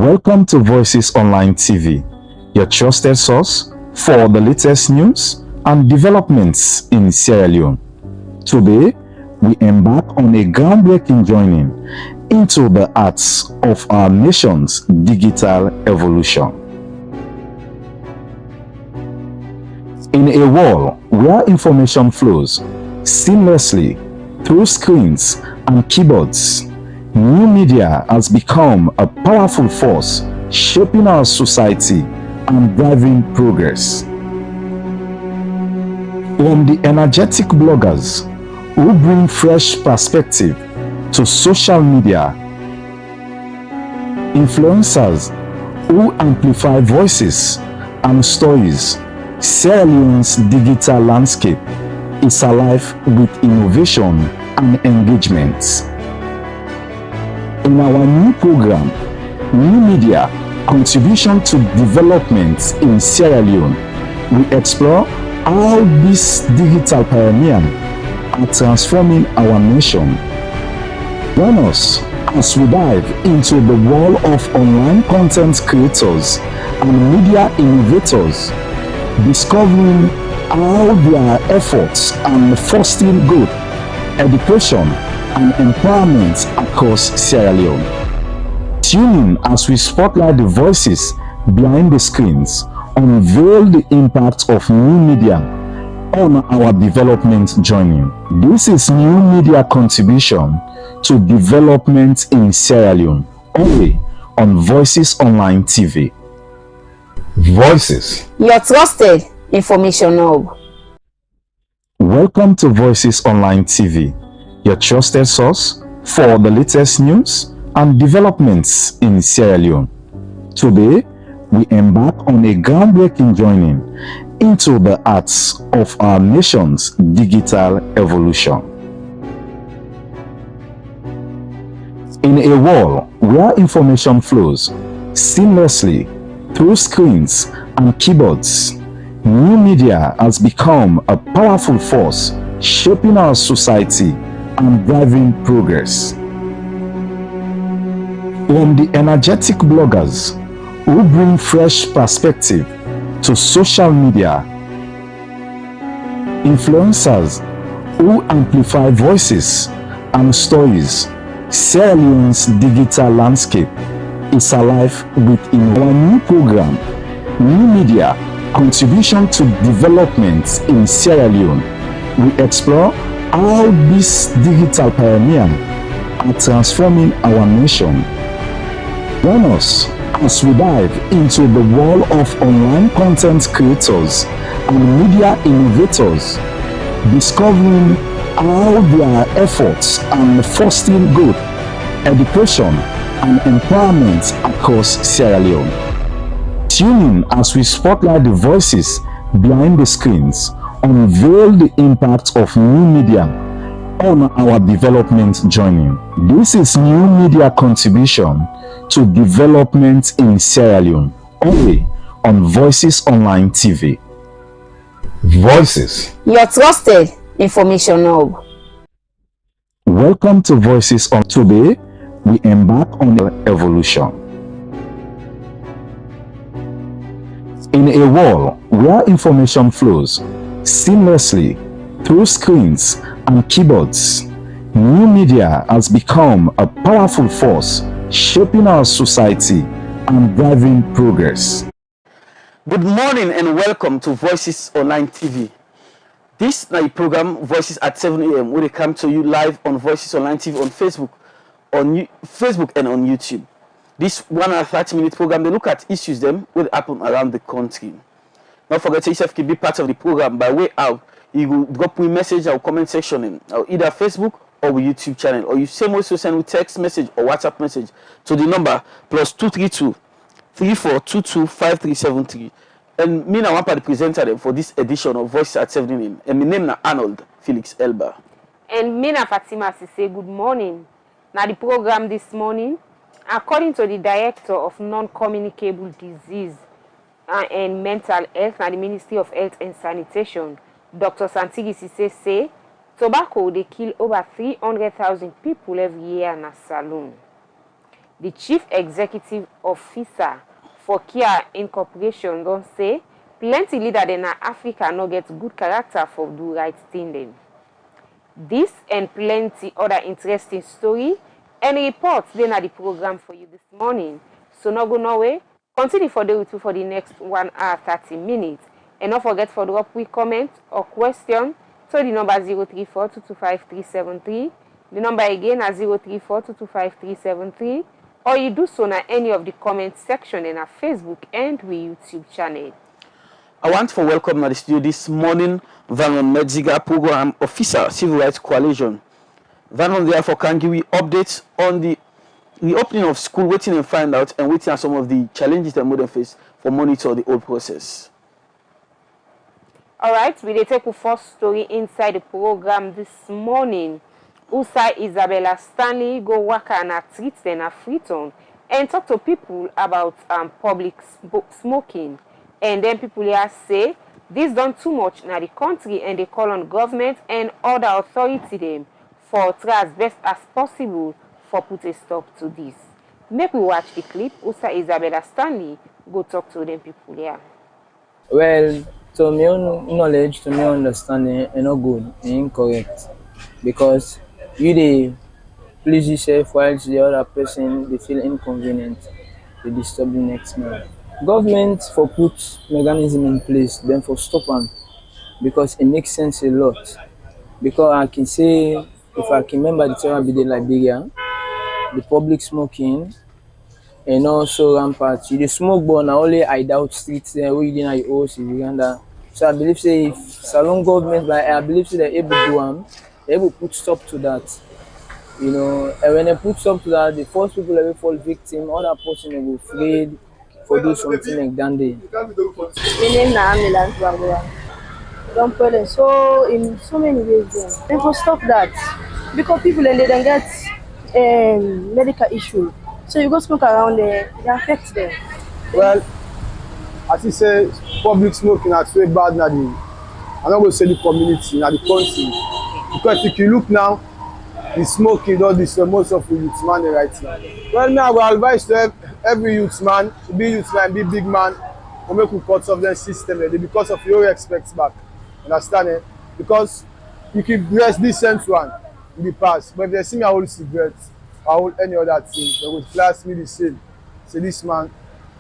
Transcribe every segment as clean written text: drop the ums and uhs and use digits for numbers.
Welcome to Voices Online TV, your trusted source for the latest news and developments in Sierra Leone. Today, we embark on a groundbreaking journey into the arts of our nation's digital evolution. In a world where information flows seamlessly through screens and keyboards, new media has become a powerful force shaping our society and driving progress. From the energetic bloggers who bring fresh perspective to social media, influencers who amplify voices and stories, Sierra Leone's digital landscape is alive with innovation and engagement. In our new program, New Media Contribution to Development in Sierra Leone, we explore how these digital pioneers are transforming our nation. Join us as we dive into the world of online content creators and media innovators, discovering how their efforts are fostering growth, education, and empowerment across Sierra Leone. Tune in as we spotlight the voices behind the screens, unveil the impact of new media on our development journey. This is New Media Contribution to Development in Sierra Leone, only on Voices Online TV. Voices, your trusted information hub. Welcome to Voices Online TV, your trusted source for the latest news and developments in Sierra Leone. Today, we embark on a groundbreaking journey into the arts of our nation's digital evolution. In a world where information flows seamlessly through screens and keyboards, new media has become a powerful force shaping our society and driving progress. From the energetic bloggers who bring fresh perspective to social media, influencers who amplify voices and stories, Sierra Leone's digital landscape is alive with our new program, New Media Contribution to Development in Sierra Leone. We explore how these digital pioneers are transforming our nation. Join us as we dive into the world of online content creators and media innovators, discovering how their efforts are fostering growth, education, and empowerment across Sierra Leone. Tune in as we spotlight the voices behind the screens, unveil the impact of new media on our development journey. This is New Media Contribution to Development in Sierra Leone, only on Voices Online TV. Voices, your trusted information hub. Welcome to Voices on. Today, we embark on evolution. In a world where information flows seamlessly through screens and keyboards, new media has become a powerful force shaping our society and driving progress. Good morning and welcome to Voices Online TV. This is a program, Voices at 7 a.m., where they come to you live on Voices Online TV on Facebook and on YouTube. This 130-minute program, they look at issues them will happen around the country. Don't forget to yourself can be part of the program by way out. You will drop me message or comment section in either Facebook or YouTube channel, or you same also send a text message or WhatsApp message to the number +232 3422 5373. And me now one part the presenter them for this edition of Voices at 7 a.m. And my name na Arnold Felix Elba. And me na Fatima say good morning. Now the program this morning, according to the Director of Non-Communicable Disease and Mental Health at the Ministry of Health and Sanitation, Dr. Santigi Sise say tobacco they kill over 300,000 people every year in a saloon. The Chief Executive Officer for Kia Incorporation don't say plenty leader in Africa no get good character for do right thing then. This and plenty other interesting story and reports then at the program for you this morning. So no go nowhere. Continue for the with you for the next 1 hour 30 minutes. And don't forget for drop quick comment or question to the number 034-225-373. The number again is 034-225-373. Or you do so na any of the comment section in our Facebook and we YouTube channel. I want to welcome to the studio this morning Vernon Medziga, Program Officer, Civil Rights Coalition. Vernon therefore can give you updates on the reopening of school, waiting and find out, and waiting at some of the challenges that modern face for monitor the whole process. All right, we take a first story inside the program this morning. Usa Isabella Stanley go work and a treat then a FREETOWN and talk to people about public smoking. And then people here say this done too much in the country and they call on government and other authority them for try as best as possible for put a stop to this. Make we watch the clip. Usa Isabella Stanley go talk to them people here. Well, to my own knowledge, to my understanding, it's not good, it's incorrect. Because you they please yourself whilst the other person they feel inconvenient, they disturb the next man. Government for put mechanism in place, then for stop them, because it makes sense a lot. Because I can say, if I can remember the time I be in Liberia, the public smoking and also rampart. You the smoke but now only hide out streets there where you didn't your house in Uganda. So I believe say if Salon government, like I believe say they're able to do them, they're able to put stop to that. You know, and when they put stop to that, the first people that will fall victim, other person will be afraid for do something like that day. Don't problem. So in so many ways they will stop that. Because people they don't get medical issue. So you go smoke around there, it affects them. Well, as you say, public smoking is very bad now. I'm not going to say the community, now the country. Because if you look now, the smoking does this most of the youth man right now. Well, me I will advise to every youth man, be big man, to make we cut off the system because of your respect back. Understand it? Because you can dress decent one in the past, but if they see me I hold cigarettes, I hold any other thing, they would class me the same. Say this man,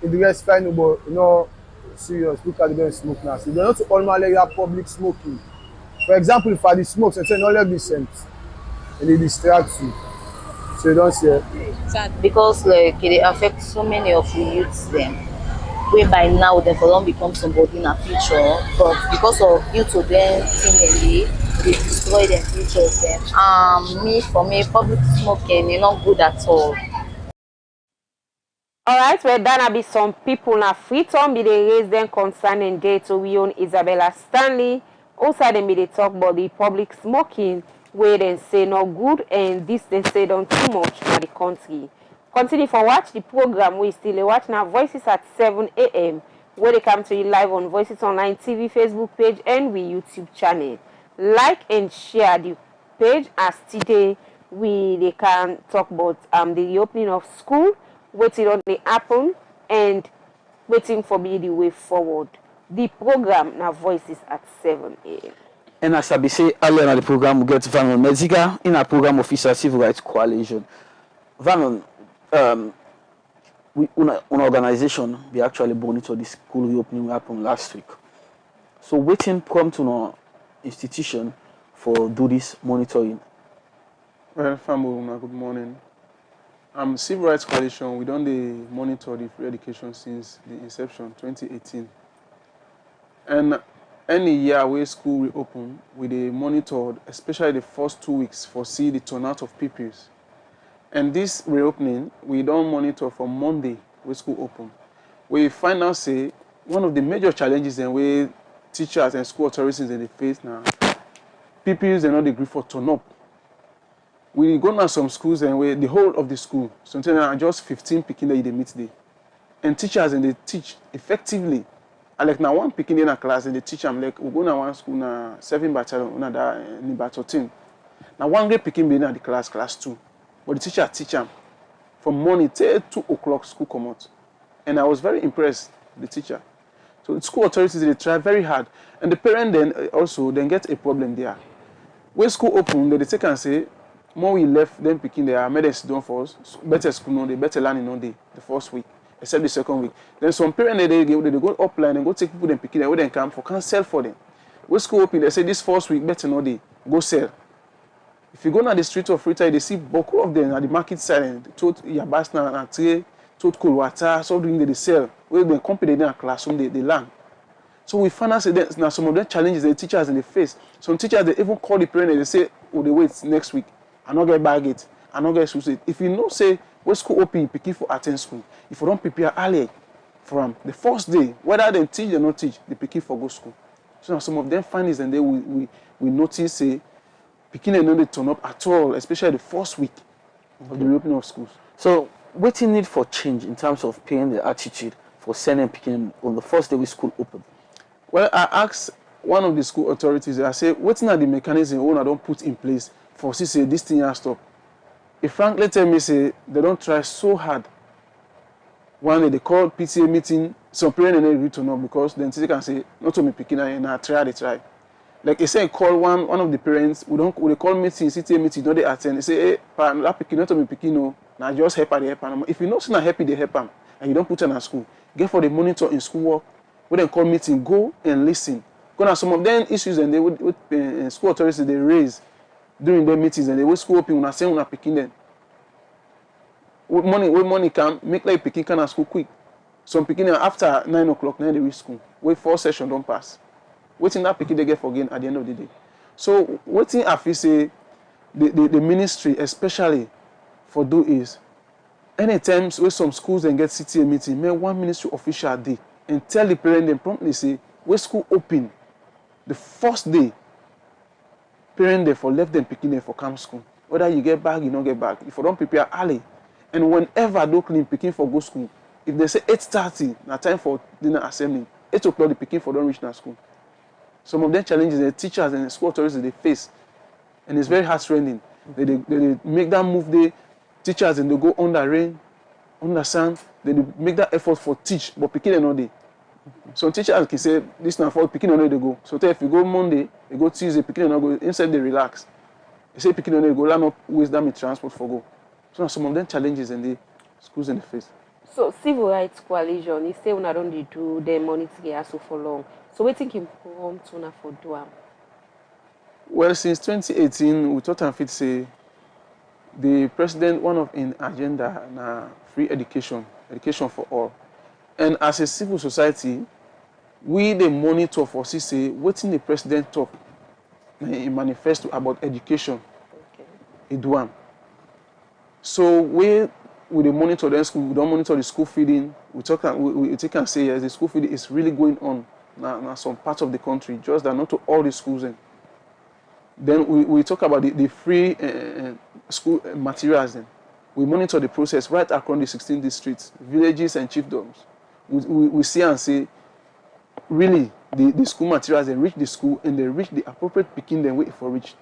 in the rest fine, but you know, serious, look at the guy smoke now. So they're not all malaria public smoking. For example, if I the smoke, they say no let decent, and they distract you. So you don't say. Because like it affects so many of the youths then. Whereby now they for long become somebody in a future, but because of due to them seemingly they destroy their futures then. For me, public smoking is not good at all. Alright, well then be some people na FREETOWN be they raise them concerning day to we own Isabella Stanley. Also they be they talk about the public smoking where they say no good and this they say done too much in the country. Continue for watch the program we still watch now Voices at 7 a.m. where they come to you live on Voices Online TV Facebook page and we YouTube channel. Like and share the page as today they can talk about the reopening of school, waiting on the happen and waiting for me the way forward. The program now Voices at 7 a.m. And as I be say earlier in the program, we get Vernon Medziga in a program officer Civil Rights Coalition. Vernon, one organization we actually monitor the school reopening happened last week. So waiting come to no institution for do this monitoring. Well, family, good morning. Civil Rights Coalition, we don't monitor the free education since the inception, 2018. And any year where school reopen, we monitored, especially the first 2 weeks, for see the turnout of pupils. And this reopening, we don't monitor from Monday when school open. We find out say one of the major challenges and where teachers and school authorities in the face now, pupils are not agree for turn up. We go now some schools and where the whole of the school, sometimes are just 15 picking that they meet there. And teachers and they teach effectively. And like now one picking in a class and they teach them like we go now one school now 7 battalion, another in 13. Now one grade picking be in the class 2. But the teacher teach them. from morning till 2 o'clock school come out. And I was very impressed, the teacher. So the school authorities, they try very hard. And the parent then also then get a problem there. When school open, they take and say, more we left them picking their medicine done for us, better school no day, better learning no day, the first week, except the second week. Then some parents they go upline and go take people them picking them, where they come for can sell for them. When school open, they say this first week better no day, go sell. If you go on the street of Freetown, they see bulk of them at the market side and told Yabasna and Tray, told cold water, something they sell. Where they company in a classroom, they learn. So we find out that now some of the challenges the teachers in the face. Some teachers they even call the parent and they say, oh, they wait next week. I not get bag it. I not get suicide. If you know say when school open, pick for attend school. If you don't prepare early from the first day, whether they teach or not teach, they pick for go school. So now some of them findings and then we notice say picking and not turn up at all, especially the first week of the reopening of schools. So what you need for change in terms of paying the attitude for sending picking on the first day we school open? Well, I asked one of the school authorities, I say, what's not the mechanism I don't put in place for say this thing has stop? If frankly tell me say they don't try so hard. One day they call PTA meeting, some parents and they return up because then they can say, not to me picking and I try. Like I say, call one of the parents, we call meeting, CTA meeting, don't they attend? They say, hey, parent, that picking, not to me picking, no, now just help her, they help her. If you know so not happy, they help them, and you don't put them in school, get for the monitor in schoolwork. We then call meeting, go and listen. Because some of them issues and they would school authorities they raise during their meetings and they will school open when I say when I picking them. With money come, make like picking can school quick. Some picking them after 9 o'clock, now they reach school. Wait 4 sessions don't pass. Waiting that picking they get for again at the end of the day. So waiting I feel say the ministry especially for do is anytime where some schools then get CTA meeting, make one ministry official day. And tell the parent them promptly say, when school open, the first day, parent they for left them picking them for camp school. Whether you get back, you don't get back. If you don't prepare early, and whenever they clean picking for go school, if they say 8:30, now time for dinner assembly, 8 o'clock the picking for don't reach that school. Some of them challenges the teachers and the school authorities they face, and it's very heart-rending. They make that move. The teachers and they go under rain, under sun. They make that effort for teach, but picking them all day. Some teachers can say this now for picking on they go. So if you go Monday, you go Tuesday, picking on go instead they relax. They say picking on they go, learn up waste them in transport for go. So now some of them challenges in the schools in the face. So Civil Rights Coalition, you say when I don't do the monitoring so for long. So we think prompt for do am. Well, since 2018, we thought and fit say the president one of in agenda na free education for all. And as a civil society, we the monitor for say waiting the president talk in manifesto about education. Okay. So we the monitor the school, we don't monitor the school feeding. We take and say yes, the school feeding is really going on now some parts of the country, just that not to all the schools. Then we talk about the free school materials. Then we monitor the process right across the 16 districts, villages and chiefdoms. We see and say, really, the school materials, they reach the school and they reach the appropriate picking them wait for reach.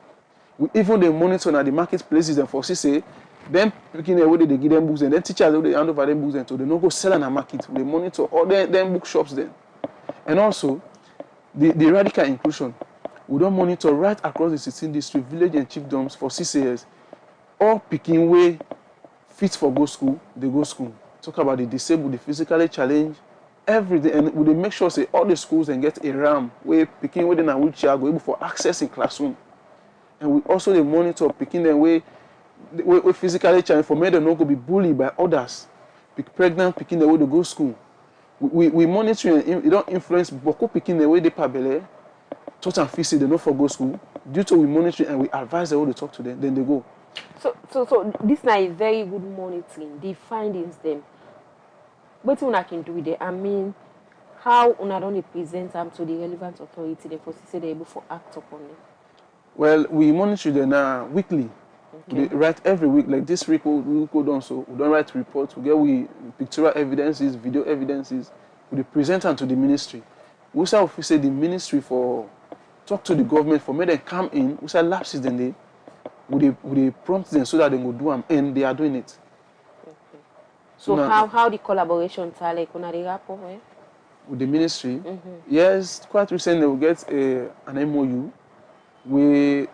We even they monitor at the marketplaces and for say, them picking the way they give them books and then teachers they hand over them books and so they don't go sell in a market. We monitor all them bookshops then. And also, the radical inclusion. We don't monitor right across the 16 district, village and chiefdoms for CCS. All picking way fit for go school, they go school. Talk about the disabled, the physically challenged, everything, and we make sure say all the schools and get a RAM where picking within a wheelchair go able for access in classroom. And we also they monitor picking them way physically challenged for me to not go be bullied by others. Pregnant picking the way to go school. We monitor and it don't influence Boko picking the way they pabele, taught and feel say they not for go school. Due to we monitor and we advise them how to talk to them, then they go. So this now is very good monitoring. The findings them. What una can do with it? I mean, how una don't present them to the relevant authority, they for say they're able to act upon it. Well, we monitor them weekly. Okay. We write every week. Like this week we go down, so we don't write reports. We get pictorial evidences, video evidences. We present them to the ministry. We say the ministry for talk to the government for make them come in. We say lapses then they. Would they prompt them so that they will do them, and they are doing it. Okay. So how the collaborations are like on the rapport, eh? With the ministry? Yes, quite recently we get an MOU where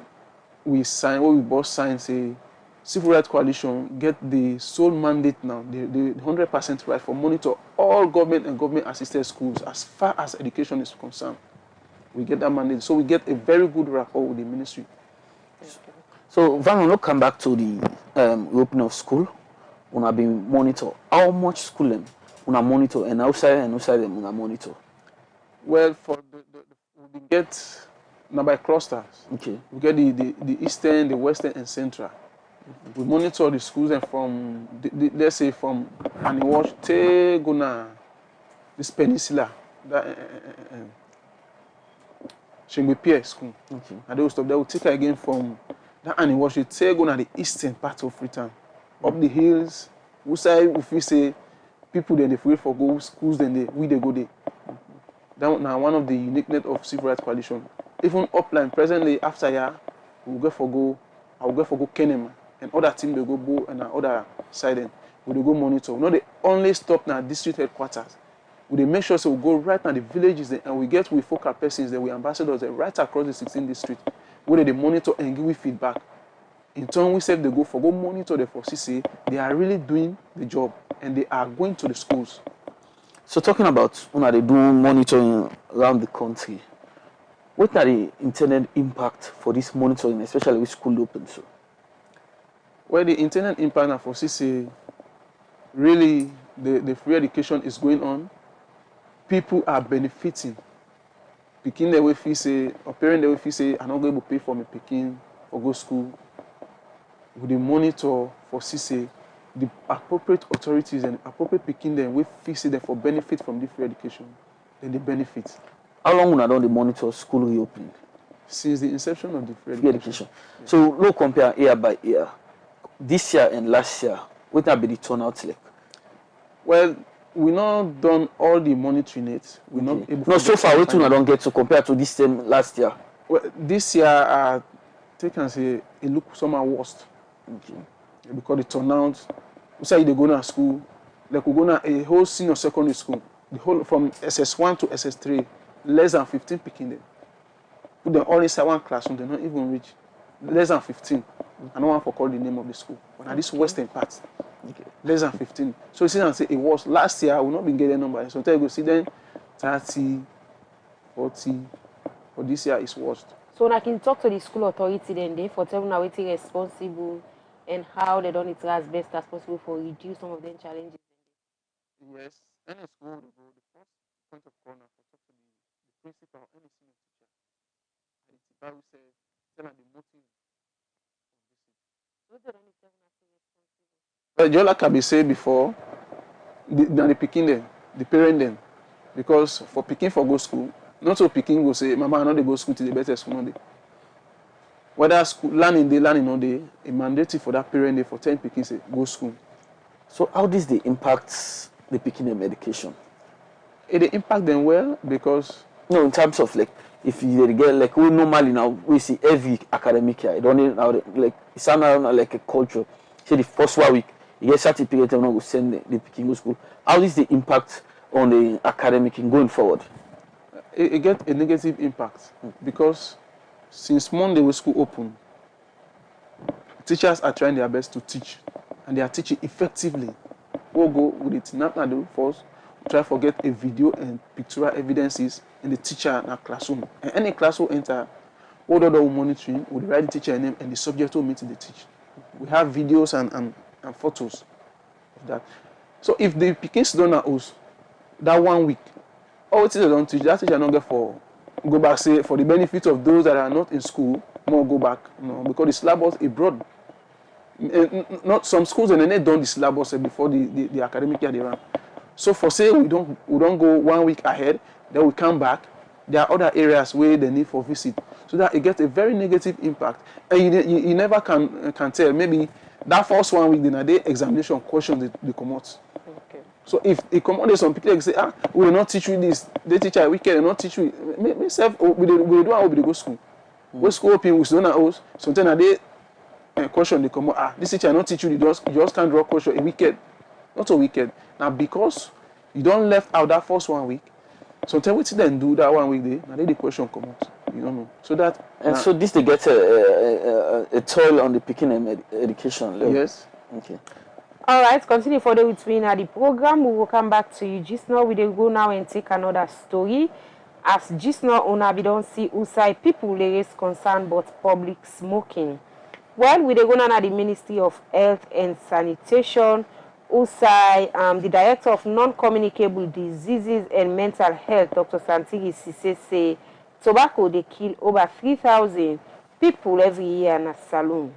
we sign, what we both sign, say Civil Rights Coalition get the sole mandate now, the 100% right for monitor all government and government assisted schools as far as education is concerned. We get that mandate, so we get a very good rapport with the ministry. So Van, we'll come back to the opening of school. Una been monitor. How much school them una monitor and outside them una monitor? Well, for we get now by clusters. Okay. We get the eastern, the western, and central. We monitor the schools and from let's say from Aniwash to Gona, this peninsula, that Shingwe Pier school. Okay. And they will stop. They will take her again from that Aniwash to Gona, the eastern part of Freetown, up the hills. We say if we say people then they free for go schools, then they go there. That now one of the uniqueness of Civil Rights Coalition. Even upline presently after year, we'll go for Kenema. And other team they go Bo and other side then we go monitor. We know they only stop now district headquarters. We make sure so we go right now the villages there, and we focal persons there, we ambassadors there right across the 16 district where they monitor and give feedback. In turn we say they go monitor the for CC. They are really doing the job and they are going to the schools. So talking about when they do monitoring around the country, what are the intended impact for this monitoring, especially with school open? So? Well, the intended impact for CC, really the free education is going on. People are benefiting. Picking the way fee say, or parent the way fee say, I'm not going to pay for my picking for go school. With the monitor for CC, the appropriate authorities and appropriate picking them with fee say them for benefit from the free education, then they benefit. How long have the monitor school reopening? Since the inception of the free education. Yeah. So, look, compare year by year. This year and last year, what have been the turnout like? Well, we not done all the monitoring it. We not able. No, so far, we don't get to compare to this time last year. Well, this year, take and say it look somehow worst. Okay. Because the turnout, we say they go to school, like we go to a whole senior secondary school, the whole from SS1 to SS3, less than 15 picking them. Put them all inside one classroom, they not even reach less than 15. I don't want to call the name of the school, but at this western part, less than 15. So you see and say it was last year. I will not be getting numbers. So you go see then 30, 40. For this year it's worst. So I can talk to the school authority then they for telling how it's responsible and how they done it as best as possible for reduce some of them challenges. Yes, any school the first point of contact for talk to the principal or any senior teacher. And the Bible says tell them the motive. Well, just like I be said before, the picking them, the parent them, because for picking for go school, not so picking go say, Mama, I know they go school to the better school no day. Whether school learning no day, a mandate for that parent day for 10 picking say go school. So how does the impact the picking them education? It impact them well because no, in terms of like if you get like we normally now we see every academic year, it don't like it's somehow like a culture. Say the first 1 week, you get certificate and go send the picking go school. How is the impact on the academic in going forward? It get a negative impact because since Monday when school open, teachers are trying their best to teach and they are teaching effectively. We'll go with it not do first, try to get a video and pictorial evidences in the teacher in a classroom. And any class will enter, what other monitoring would write the teacher name and the subject will meet they teach. We have videos and photos of that. So if the pickings don't us that 1 week, all teachers don't teach, that teacher not get for go back say for the benefit of those that are not in school, more go back, because the syllabus is broad. Not some schools and then they done the syllabus before the academic year they run. So for say we don't go 1 week ahead, then we come back. There are other areas where they need for visit, so that it gets a very negative impact, and you never can tell. Maybe that first 1 week, then the examination questions they come out. Okay. So if it come out, some people say, we will not teach you this. The teacher we can not teach you. Myself, we do how we go school. We school open, we don't know. Sometimes they question they come out. This teacher not teach you. You just can't draw question a weekend. not a weekend. Now because you don't left out that first 1 week, so tell what then do that 1 week day. Now they the question come out. You don't know. So that and so this they get a toll on the picking and education level. yes. Okay. All right, continue further with me now the program. We will come back to you. Just now we dey go now and take another story. As just now una we don't see outside people they raise concern about public smoking. Well, we dey go now the Ministry of Health and Sanitation. Outside the Director of Non-Communicable Diseases and Mental Health, Dr. Santigi Sise, say tobacco they kill over 3,000 people every year in a saloon.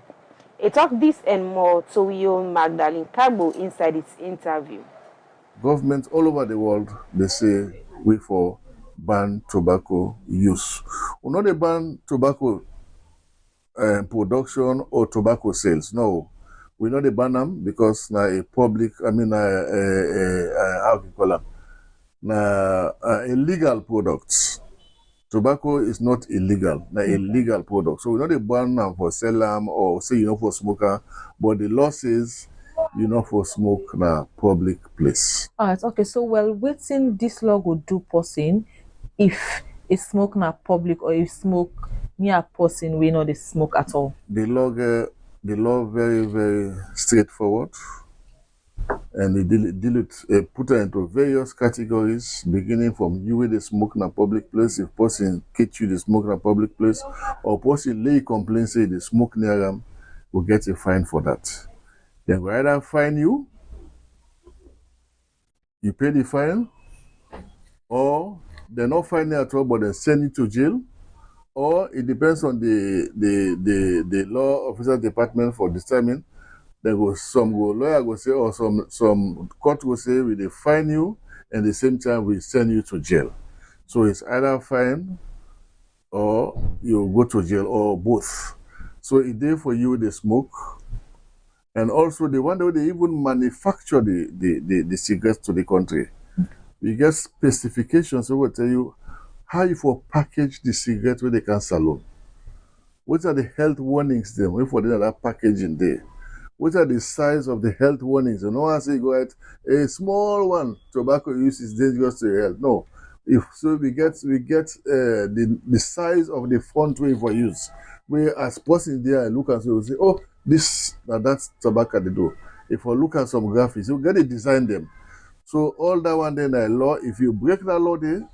It talk this and more to we own Magdalene Kagbo inside its interview. Governments all over the world, they say we for ban tobacco use. We not they ban tobacco production or tobacco sales. No, we not they ban them because na a public, how do you call them? Na illegal products. Tobacco is not illegal, na a legal product. So we not they ban them for sell them or say for smoker, but the law says for smoke na public place. Alright, okay. So waiting this law go do person if a smoke na public or if smoke near a person we know they smoke at all. The law very, very straightforward. And they put it into various categories, beginning from you where they smoke in a public place. If person catch you they smoke in a public place, or person lay complaint say they smoke near them, will get a fine for that. Then we either fine you pay the fine, or they're not fine you at all, but they send you to jail, or it depends on the law officer department for determining. Some lawyer go say, or some court will say, we they fine you, and at the same time we send you to jail. So it's either fine or you go to jail, or both. So it's there for you they smoke, and also the one that they even manufacture the cigarettes to the country. You get specifications, so will tell you how you for package the cigarette where they can sell. What are the health warnings them? Wait for that packaging there. What are the size of the health warnings? You know, I say go ahead, a small one, tobacco use is dangerous to your health. No. We get the size of the front way for use. Where as person there and look and say, we say, oh, that's tobacco they do. If we look at some graphics, you get to design them. So all that one then a law, if you break that law there,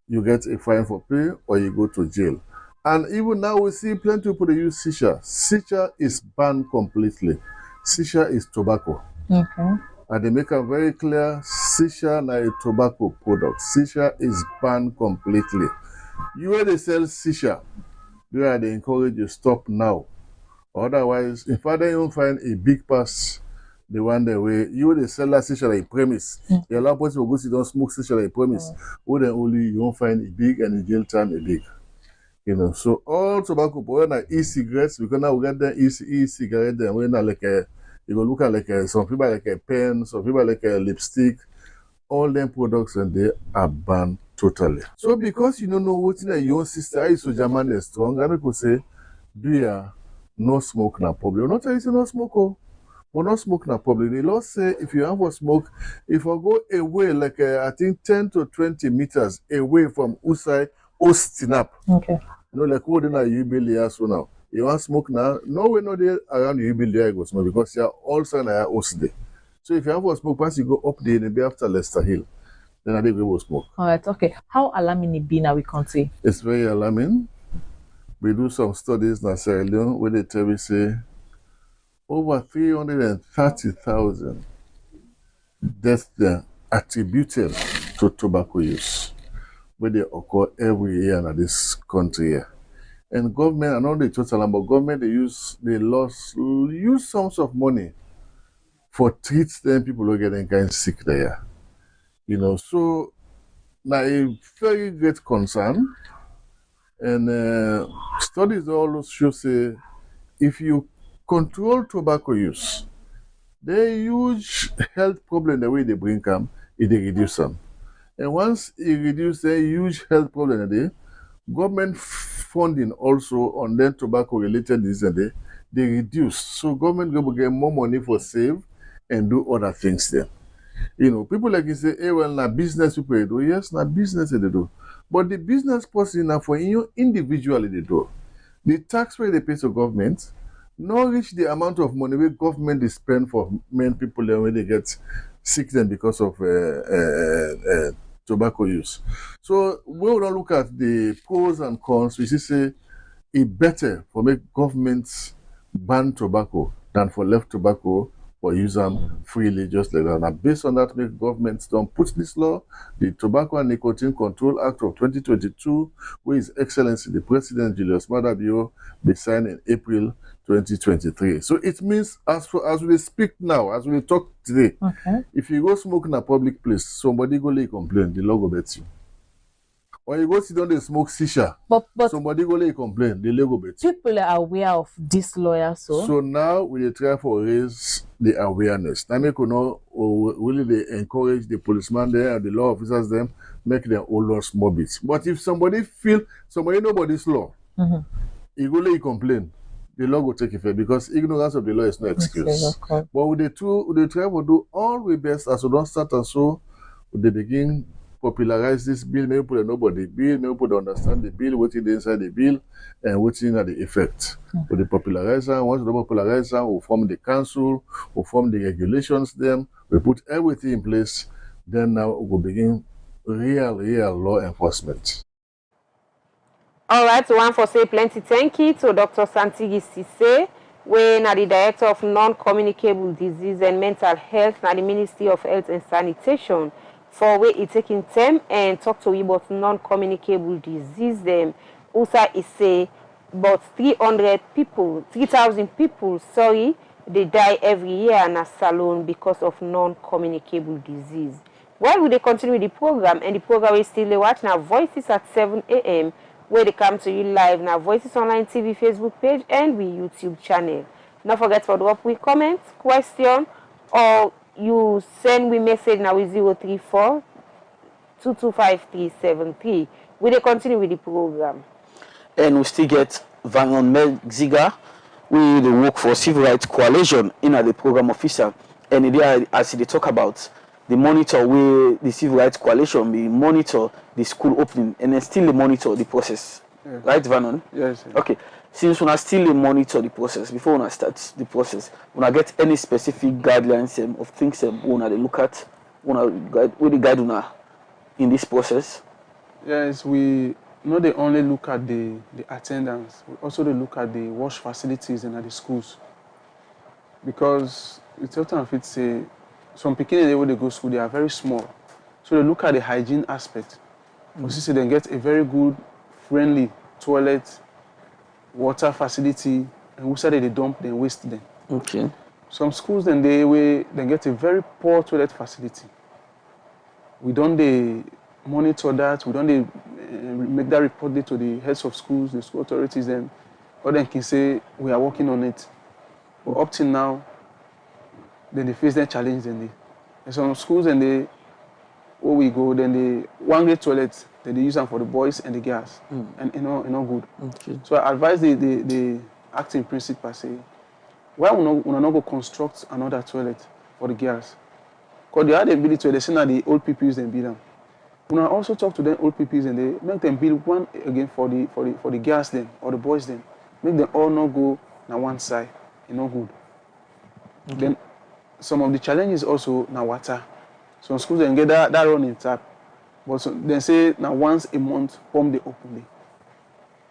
you get a fine for pay or you go to jail. And even now we see plenty of people that use shisha. Shisha is banned completely. Shisha is tobacco. Okay. And they make it very clear, shisha is a tobacco product. Shisha is banned completely. You where they sell shisha, they encourage you stop now. Otherwise, if I don't find a big pass, the one that way you will sell that shisha like premise. You allow people to go sit down smoke shisha like premise. Or then only you won't find a big and in jail time a big. So all tobacco product like e-cigarettes, because now we get the e-cigarette then we're not like you go look at like some people like a pen, some people like a lipstick, all them products and they are banned totally. So because you don't know what's in your own sister is so German is strong, and people say, do you no smoke na public? Not tell you say no smoke, but not smoke na public. The law say if you have a smoke, if I go away like I think 10 to 20 meters away from outside Ostinap. Okay. Like what in a UBL so now. You want smoke now? No way no there around the UBL go smoke because you're also in a host there. So if you have a smoke, once you go up there and be after Leicester Hill, then I think we will smoke. Alright, okay. How alarming it be in our country? It's very alarming. We do some studies in Sierra Leone where they tell me say over 330,000 deaths there attributed to tobacco use, where they occur every year in this country here. And government, I know the total, but government they use sums of money for treat them people who get kind of sick there. So now a very great concern. And studies always show say if you control tobacco use, the huge health problem the way they bring come, it they reduce them. And once it reduces the huge health problem there, government funding also on then tobacco related disease they reduce. So government will get more money for save and do other things there. You know, people like you say, hey, well, na business people they do. Yes, na business they do. But the business person now for you individually they do. The tax rate they pay to government not reach the amount of money where government is spend for many people when they get sick then because of tobacco use. So when we don't look at the pros and cons, we see say it better for make governments ban tobacco than for left tobacco for use them freely just like that. And based on that, make governments don't put this law, the Tobacco and Nicotine Control Act of 2022, where His Excellency the President Julius Maada Bio be signed in April 2023. So it means as we speak now, as we talk today, if you go smoke in a public place, somebody go lay complain, the law go bet you. Or you go sit down and smoke shisha, but somebody go lay complain, the law go bet you. People are aware of this lawyer, so now we try for raise the awareness. Now make you know, really they encourage the policeman there and the law officers them make their own laws more bits. But if somebody know about this law, he go lay complain, the law will take effect because ignorance of the law is no excuse. But we try to do all we best as we don't start and so they begin popularize this bill, maybe people know about the bill, maybe people understand the bill, what's inside the bill, and what's in the effect. So the popularizer, once the popularizer, we form the council, we form the regulations, then we put everything in place, then now we will begin real law enforcement. All right, so one for say plenty thank you to Dr. Santigi Sise, when the Director of Non-Communicable Disease and Mental Health at the Ministry of Health and Sanitation, for where it taking time and talk to you about non-communicable disease. Them also is say about 3,000 people, sorry, they die every year in a salon because of non-communicable disease. Well, we continue with the program, and the program is still watch now Voices at 7 a.m. where they come to you live now Voices Online TV Facebook page and we YouTube channel. Don't forget to drop with comment, question, or you send me message now with 034 225373. We will continue with the program. And we still get Vernon Melziga, we the work for Civil Rights Coalition in the program officer. And there, as they talk about the monitor where the Civil Rights Coalition we monitor the school opening and then still monitor the process. Yes. Right, Vernon? Yes. Okay. Since we still monitor the process, before we start the process, we get any specific guidelines of things we look at, we the guide in this process? Yes, we not they only look at the attendance, we also look at the wash facilities and at the schools. Because it's often fit say some people when they go to school they are very small. So they look at the hygiene aspect. We see they get a very good, friendly toilet, water facility, and we say they dump them, waste them. Okay. Some schools then they get a very poor toilet facility. We don't monitor that. We don't make that report to the heads of schools, the school authorities, then or then can say we are working on it. But up till now, then they face that challenge. And some schools and where we go, then they one great toilet. Then they use them for the boys and the girls, and good. Okay. So I advise the acting principal say, why we not go construct another toilet for the girls? Because they have the ability to, they say that the old people use them build them. We also talk to them old people and they make them build one again for the girls then or the boys then. Make them all not go on one side, good. Okay. Then some of the challenges also now water. Some schools then get that running tap. But they say now once a month pump they open.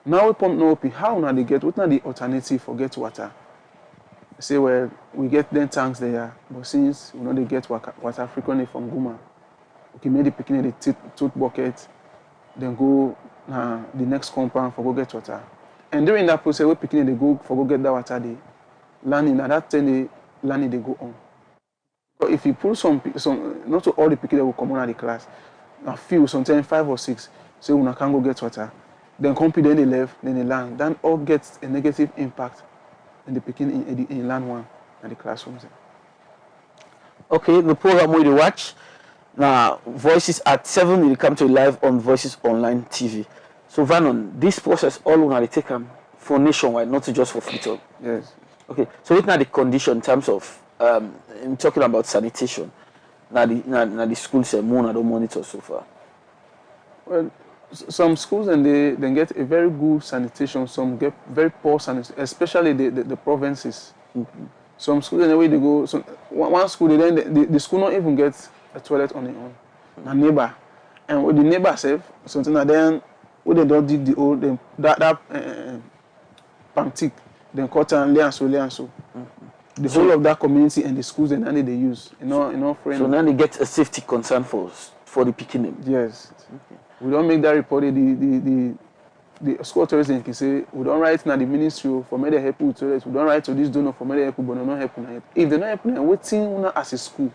Now we pump no open. How now they get what now the alternative for get water? They say well we get them tanks there, but since they get water frequently from Guma, okay, maybe picking the tooth bucket, then go the next compound for go get water. And during that process, we picking they go for go get that water, they landing at that time they landing they go on. But if you pull some not to all the people that will come on at the class. A few, sometimes 5 or 6, so we can go get water. Then compete, then they left, then they land. Then all gets a negative impact in the picking in land one and the classrooms. Okay, the program we watch now Voices at 7 will come to live on Voices Online TV. So Vernon, this process all we take for nationwide, not just for FREETOWN. Yes. Okay, so it's not the condition in terms of in talking about sanitation, now the schools say more don't monitor so far. Well, some schools and they get a very good sanitation, some get very poor sanitation, especially the provinces. Some schools, the way they go, one school, the school not even get a toilet on its own. A neighbor. And with the neighbor self, something like then, when they don't dig the old, that pantic, then cut and lay and so. The whole of that community and the schools and then they use, friend. So now they get a safety concern for the picking them. Yes. Okay. We don't make that report. The school authorities can say we don't write now the ministry for me to help with toilets. We don't write to this donor for me to help, but not help. If they're not helping, waiting as a school,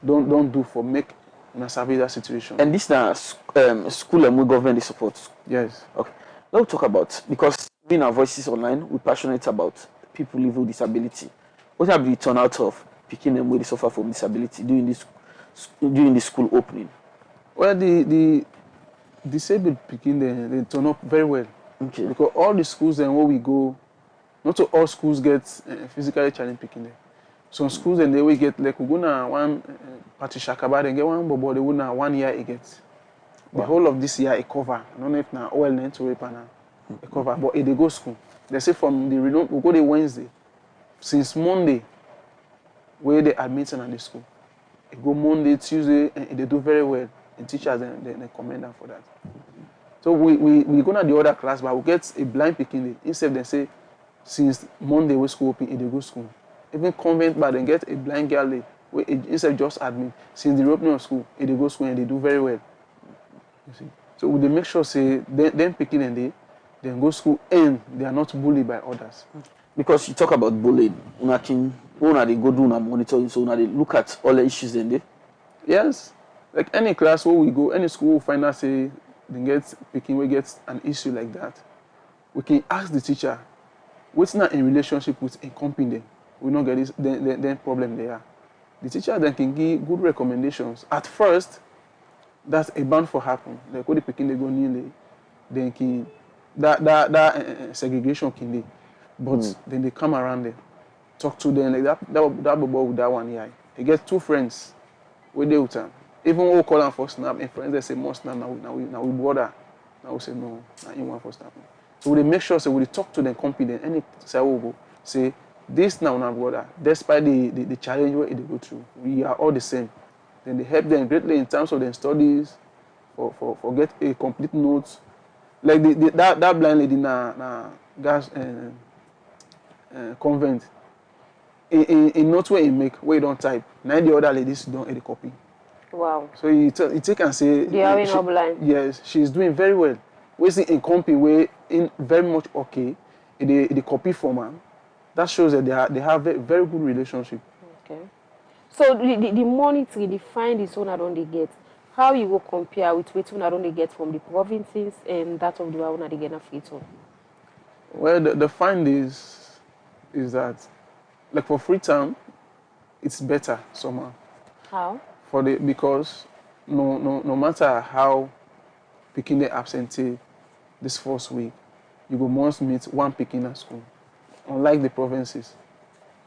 don't do for make una survey that situation. And this now school and we government the support. Yes. Okay. Let's talk about, because we in our voices online, we're passionate about people living with disability. What have the turnout of picking them with suffer from disability during the school opening? Well, the disabled picking they turn up very well. Okay. Because all the schools then where we go, not all schools get physically challenged picking them. Some schools and they will get like we go na one party shakaba and get one bobo they will na 1 year it gets. The whole of this year it cover. I don't know if na oil net to repana it cover, but if they go school. They say from the we go the Wednesday. Since Monday, where they admit in the school. It go Monday, Tuesday, and they do very well. And teachers they commend them for that. So we go to the other class, but we get a blind picking day. Instead they say since Monday we school open, they go school. Even convent, but they get a blind girl day. Instead just admit. Since the opening of school, they go school and they do very well. You see. So we make sure say them picking and they then go school and they are not bullied by others. Because you talk about bullying, una they go do una monitoring, so una they look at all the issues then they. Yes. Like any class where we go, any school will find out say they get picking, we get an issue like that. We can ask the teacher, what's not in relationship with incompetent, we not get this then problem there. The teacher then can give good recommendations. At first, that's a bound for happen. Like when the picking they go nearly, then can that segregation can be. But then they come around there, talk to them like that bobo with that one here. He gets 2 friends with the time. Even when we call them for snap, and friends they say more snap now we bother. Now we say no, not in one for snap. So we make sure so we talk to them confident. Any say we go say this now not brother. Despite the challenge where they go through, we are all the same. Then they help them greatly in terms of their studies, for get a complete notes. Like that blind lady na gas convent. In notes where he make, where you don't type. Now the other ladies don't edit copy. Wow. So you take and say they are in blind. Yes, she's doing very well. We see in company way in very much okay. The copy format. That shows that they have a very good relationship. Okay. So the monetary, the find is one I don't they get. How you will compare with which one I don't they get from the provinces and that of the one they get in FREETOWN? Well, the find is that like for FREETOWN, it's better somehow. How? Because no matter how picking the absentee this first week, you go must meet one picking at school. Unlike the provinces.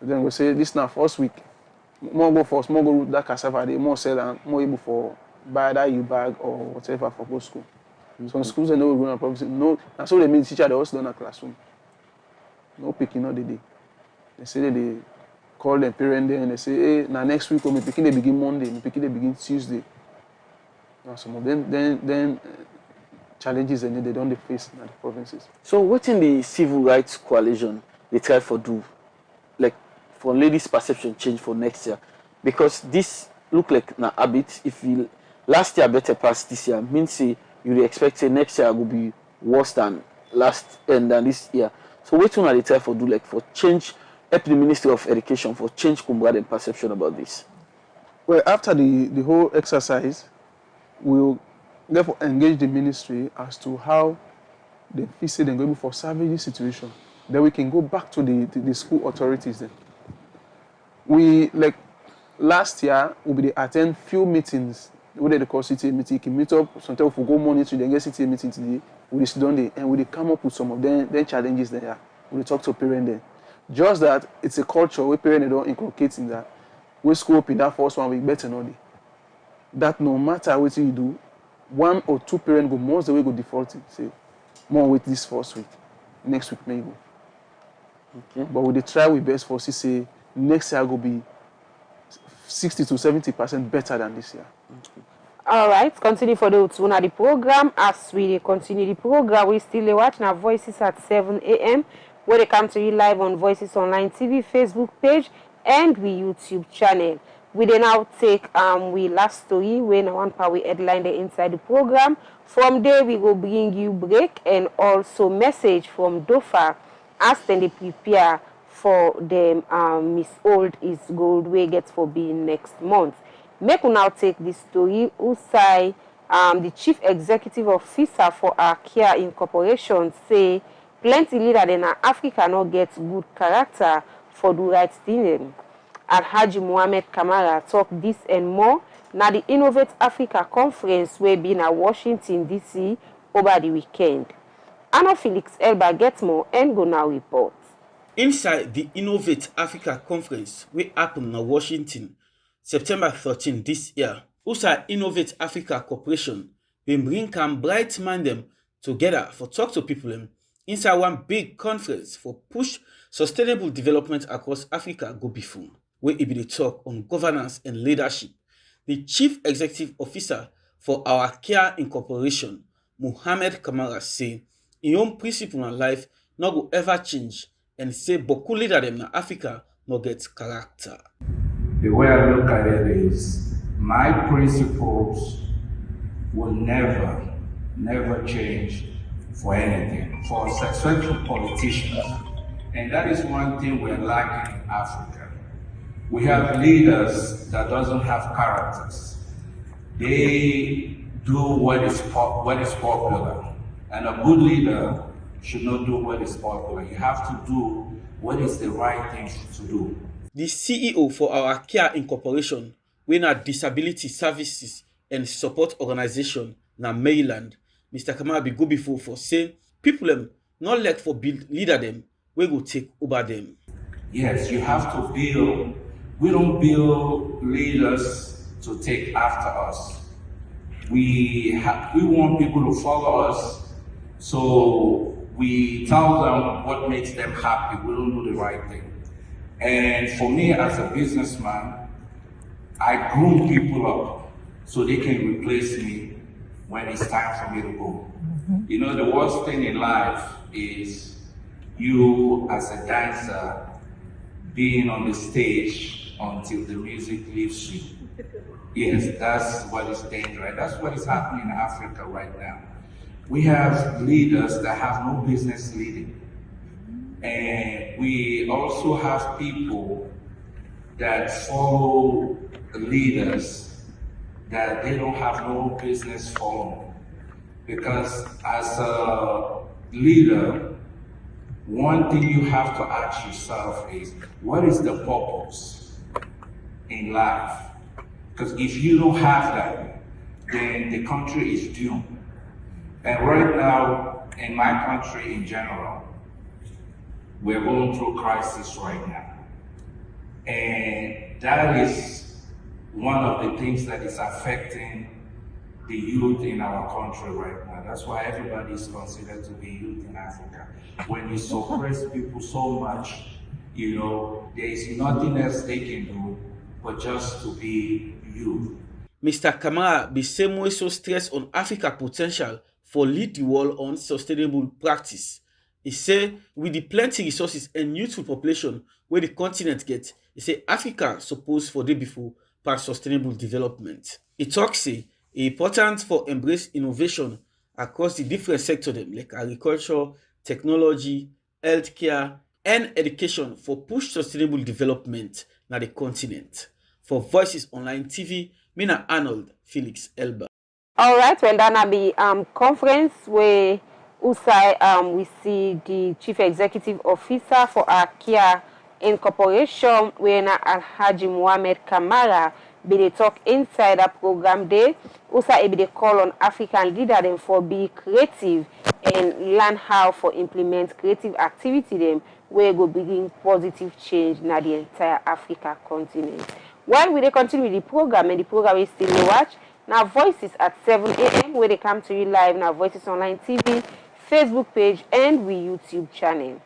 Then we say this now first week. More go first, more go root that cassava, they more sell and more able for buy that you bag or whatever for go school. Some schools they know we're going to provinces. No, and so they mean teacher they also don't have classroom. No picking all the day. They say that they call them parent there and they say, hey, now next week when we picking they begin Monday, we picking they begin Tuesday. Now some of them challenges and they don't face in the provinces. So what in the civil rights coalition they try for do, like for ladies' perception change for next year? Because this look like an habit. If you last year better pass this year, means say you expect say next year will be worse than than this year. So what one are they try for do like for change? Help the Ministry of Education for change Kumbwa and perception about this? Well, after the whole exercise, we'll therefore engage the ministry as to how they feel they're going for survey this situation. Then we can go back to the school authorities then. We like last year we be attend few meetings where they call city meeting, can meet up, sometimes we go monitor, then get city meeting today, we sit down there and we come up with some of them challenges there. We talk to parents there. Just that it's a culture where parents don't inculcate in that. We school up in that first one, we better know it. That no matter what you do, one or two parents go most the way go defaulting. Say, more with this first week, next week maybe. Okay. But we try we best for say next year go be 60 to 70% better than this year. Okay. All right, continue for the Utuna the program. As we continue the program, we still watch now Voices at 7 a.m. where they come to you live on Voices Online TV, Facebook page, and we YouTube channel. We then now take we last story when one part we headline the inside the program. From there we will bring you break and also message from Dofa as then they prepare for them Miss Old is Gold we get for being next month. Make we now take this story. Usai, the Chief Executive Officer for Arkia Incorporation, say plenty leader in Africa not get good character for the right thing. Alhaji Mohamed Kamara talk this and more na the Innovate Africa Conference we been at Washington, D.C. over the weekend. Anna Felix Elba get more and go now report. Inside the Innovate Africa Conference we happen in Washington, September 13 this year, USA Innovate Africa Corporation been bring come bright mind them together for talk to people them inside one big conference for push sustainable development across Africa go before, where it be the talk on governance and leadership. The Chief Executive Officer for our Care Incorporation, Mohamed Kamara, say in own principle in life not go ever change and say beaucoup leader them in Africa not get character. The way I look at it is my principles will never change for anything, for successful politicians. And that is one thing we're lacking in Africa. We have leaders that doesn't have characters. They do what is popular. And a good leader should not do what is popular. You have to do what is the right thing to do. The CEO for our Care Incorporation, we na Disability Services and Support Organization na Maryland, Mr. Kamara be go before for say people them not like for build leader them, we go take over them. Yes, you have to build. We don't build leaders to take after us. We want people to follow us, so we tell them what makes them happy. We don't do the right thing. And for me as a businessman, I groom people up so they can replace me when it's time for me to go. You know, the worst thing in life is you as a dancer being on the stage until the music leaves you. Yes, that's what is dangerous. That's what is happening in Africa right now. We have leaders that have no business leading. And we also have people that follow leaders that they don't have no business following. Because as a leader, one thing you have to ask yourself is, what is the purpose in life? Because if you don't have that, then the country is doomed. And right now, in my country in general, we're going through crisis right now. And that is one of the things that is affecting the youth in our country right now. That's why everybody is considered to be youth in Africa. When you suppress people so much, you know, there is nothing else they can do but just to be youth. Mr. Kamara be same way so stress on Africa potential for lead the world on sustainable practice. He say with the plenty resources and youthful population where the continent gets, he say Africa supposed for day before past sustainable development. He talks say important for embrace innovation across the different sectors like agriculture, technology, healthcare, and education for push sustainable development na the continent. For Voices Online TV, Mina Arnold, Felix Elba. All right, when that be conference where Usai we see the Chief Executive Officer for Arkia Incorporation where na Alhaji Mohamed Kamara be they talk inside that program day. Usai be they call on African leader them for be creative and learn how for implement creative activity them wey go bring positive change na the entire Africa continent. While we dey continue with the program, and the program we still dey watch, now Voices at 7 a.m. where they come to you live now Voices Online TV, Facebook page, and we YouTube channel.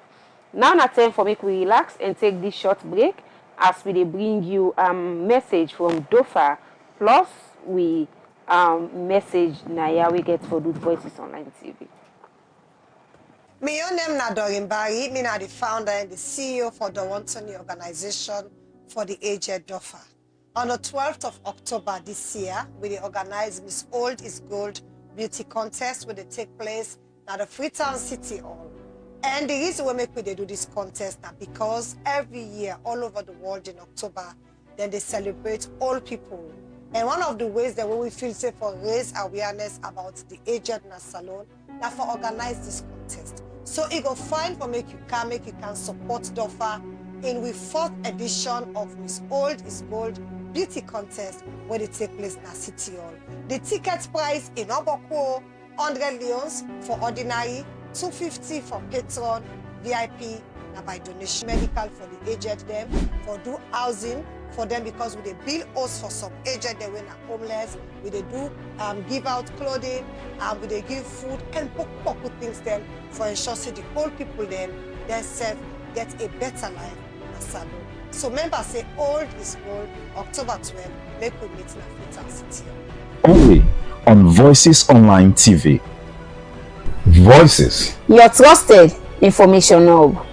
Now time for make we relax and take this short break as we dey bring you message from DOFA, plus we message Naya we get for good Voices Online TV. Me your name na Doreen Barry, me na the founder and the CEO for the Wantoni organization for the aged DOFA. On the 12th of October this year, we dey organize Miss Old is Gold beauty contest, will take place at the Freetown City Hall. And the reason we make we dey do this contest now because every year all over the world in October, then they celebrate old people. And one of the ways that we feel safe for raise awareness about the aged na salon, that for organize this contest. So it go fine for make you can support DOFA in the 4th edition of Miss Old is Gold beauty contest where they take place in the City Hall. The ticket price in Oboko, 100 leons for ordinary, 250 for patron, VIP, na by donation. Medical for the aged them, for do housing for them because we dey build house for some aged them when are homeless. We dey do give out clothing, we dey give food and poku things them for ensure the old people them themselves get a better life in salon. So members say Old is Gold, October 12, make we meet in Freetown City. Only on Voices Online TV. Voices, your trusted information hub.